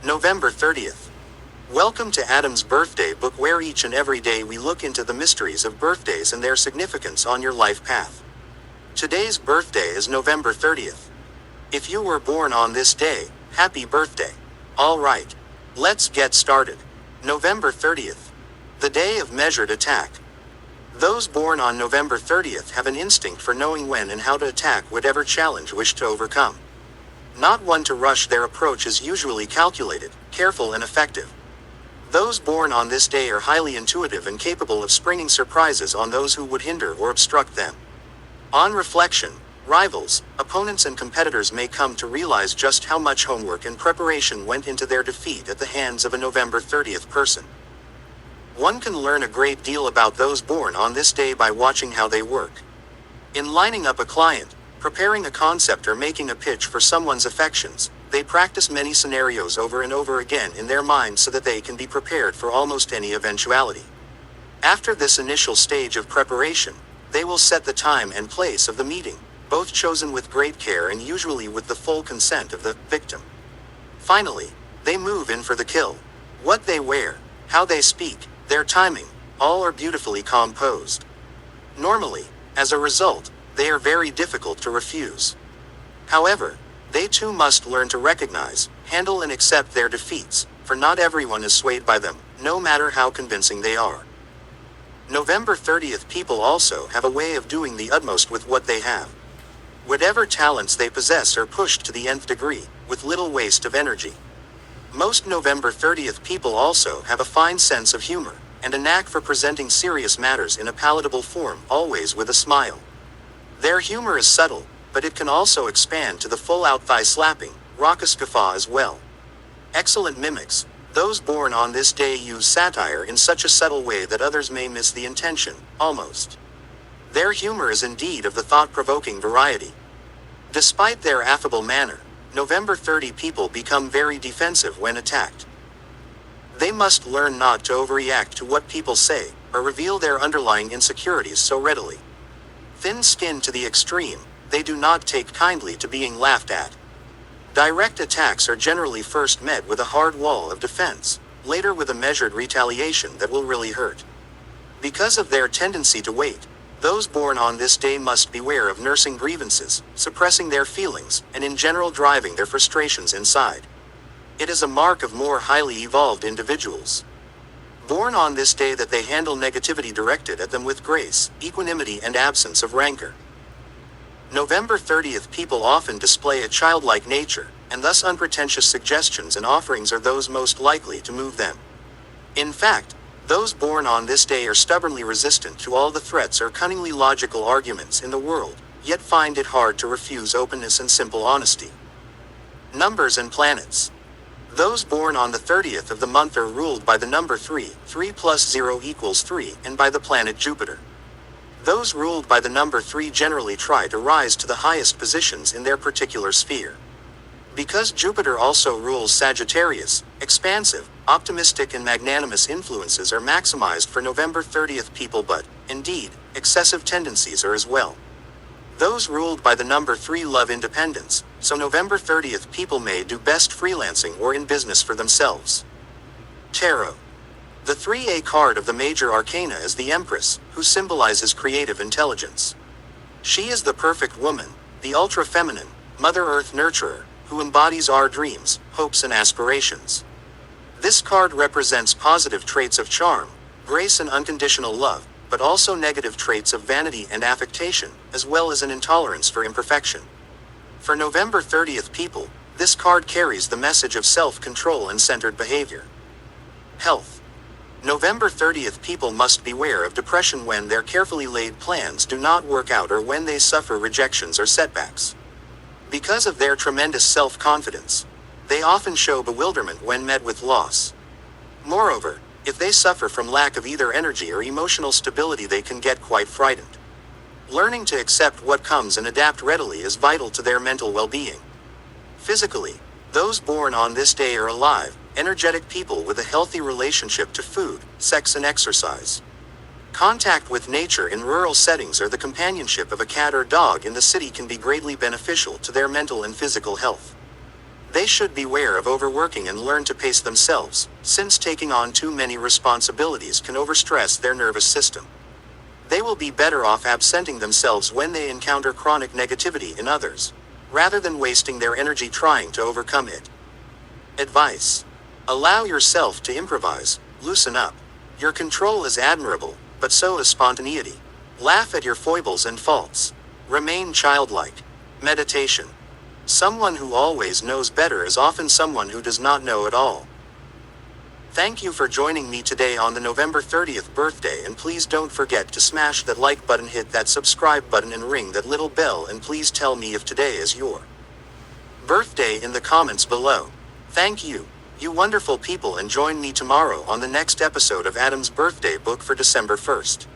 November 30th. Welcome to Adam's Birthday Book, where each and every day we look into the mysteries of birthdays and their significance on your life path. Today's birthday is November 30th. If you were born on this day, happy birthday. Alright. Let's get started. November 30th. The day of measured attack. Those born on November 30th have an instinct for knowing when and how to attack whatever challenge wish to overcome. Not one to rush, their approach is usually calculated, careful and effective. Those born on this day are highly intuitive and capable of springing surprises on those who would hinder or obstruct them. On reflection, rivals, opponents and competitors may come to realize just how much homework and preparation went into their defeat at the hands of a November 30th person. One can learn a great deal about those born on this day by watching how they work. In lining up a client, preparing a concept or making a pitch for someone's affections, they practice many scenarios over and over again in their minds so that they can be prepared for almost any eventuality. After this initial stage of preparation, they will set the time and place of the meeting, both chosen with great care and usually with the full consent of the victim. Finally, they move in for the kill. What they wear, how they speak, their timing, all are beautifully composed. Normally, as a result, they are very difficult to refuse. However, they too must learn to recognize, handle and accept their defeats, for not everyone is swayed by them, no matter how convincing they are. November 30th people also have a way of doing the utmost with what they have. Whatever talents they possess are pushed to the nth degree, with little waste of energy. Most November 30th people also have a fine sense of humor, and a knack for presenting serious matters in a palatable form, always with a smile. Their humor is subtle, but it can also expand to the full-out thigh-slapping, raucous guffaw as well. Excellent mimics, those born on this day use satire in such a subtle way that others may miss the intention, almost. Their humor is indeed of the thought-provoking variety. Despite their affable manner, November 30 people become very defensive when attacked. They must learn not to overreact to what people say, or reveal their underlying insecurities so readily. Thin-skinned to the extreme, they do not take kindly to being laughed at. Direct attacks are generally first met with a hard wall of defense, later with a measured retaliation that will really hurt. Because of their tendency to wait, those born on this day must beware of nursing grievances, suppressing their feelings, and in general driving their frustrations inside. It is a mark of more highly evolved individuals. Born on this day that they handle negativity directed at them with grace, equanimity and absence of rancor. November 30th people often display a childlike nature, and thus unpretentious suggestions and offerings are those most likely to move them. In fact, those born on this day are stubbornly resistant to all the threats or cunningly logical arguments in the world, yet find it hard to refuse openness and simple honesty. Numbers and planets. Those born on the 30th of the month are ruled by the number 3, 3 plus 0 equals 3, and by the planet Jupiter. Those ruled by the number 3 generally try to rise to the highest positions in their particular sphere. Because Jupiter also rules Sagittarius, expansive, optimistic and magnanimous influences are maximized for November 30th people, but, indeed, excessive tendencies are as well. Those ruled by the number 3 love independence, so November 30th people may do best freelancing or in business for themselves. Tarot. The 3A card of the major arcana is the Empress, who symbolizes creative intelligence. She is the perfect woman, the ultra-feminine, Mother Earth nurturer, who embodies our dreams, hopes and aspirations. This card represents positive traits of charm, grace and unconditional love, but also negative traits of vanity and affectation, as well as an intolerance for imperfection. For November 30th people, this card carries the message of self-control and centered behavior. Health. November 30th people must beware of depression when their carefully laid plans do not work out or when they suffer rejections or setbacks. Because of their tremendous self-confidence, they often show bewilderment when met with loss. Moreover, if they suffer from lack of either energy or emotional stability, they can get quite frightened. Learning to accept what comes and adapt readily is vital to their mental well-being. Physically, those born on this day are alive, energetic people with a healthy relationship to food, sex and exercise. Contact with nature in rural settings or the companionship of a cat or dog in the city can be greatly beneficial to their mental and physical health. They should beware of overworking and learn to pace themselves, since taking on too many responsibilities can overstress their nervous system. They will be better off absenting themselves when they encounter chronic negativity in others, rather than wasting their energy trying to overcome it. Advice: allow yourself to improvise, loosen up. Your control is admirable, but so is spontaneity. Laugh at your foibles and faults. Remain childlike. Meditation. Someone who always knows better is often someone who does not know at all. Thank you for joining me today on the November 30th birthday, and please don't forget to smash that like button, hit that subscribe button, and ring that little bell, and please tell me if today is your birthday in the comments below. Thank you, you wonderful people, and join me tomorrow on the next episode of Adam's Birthday Book for December 1st.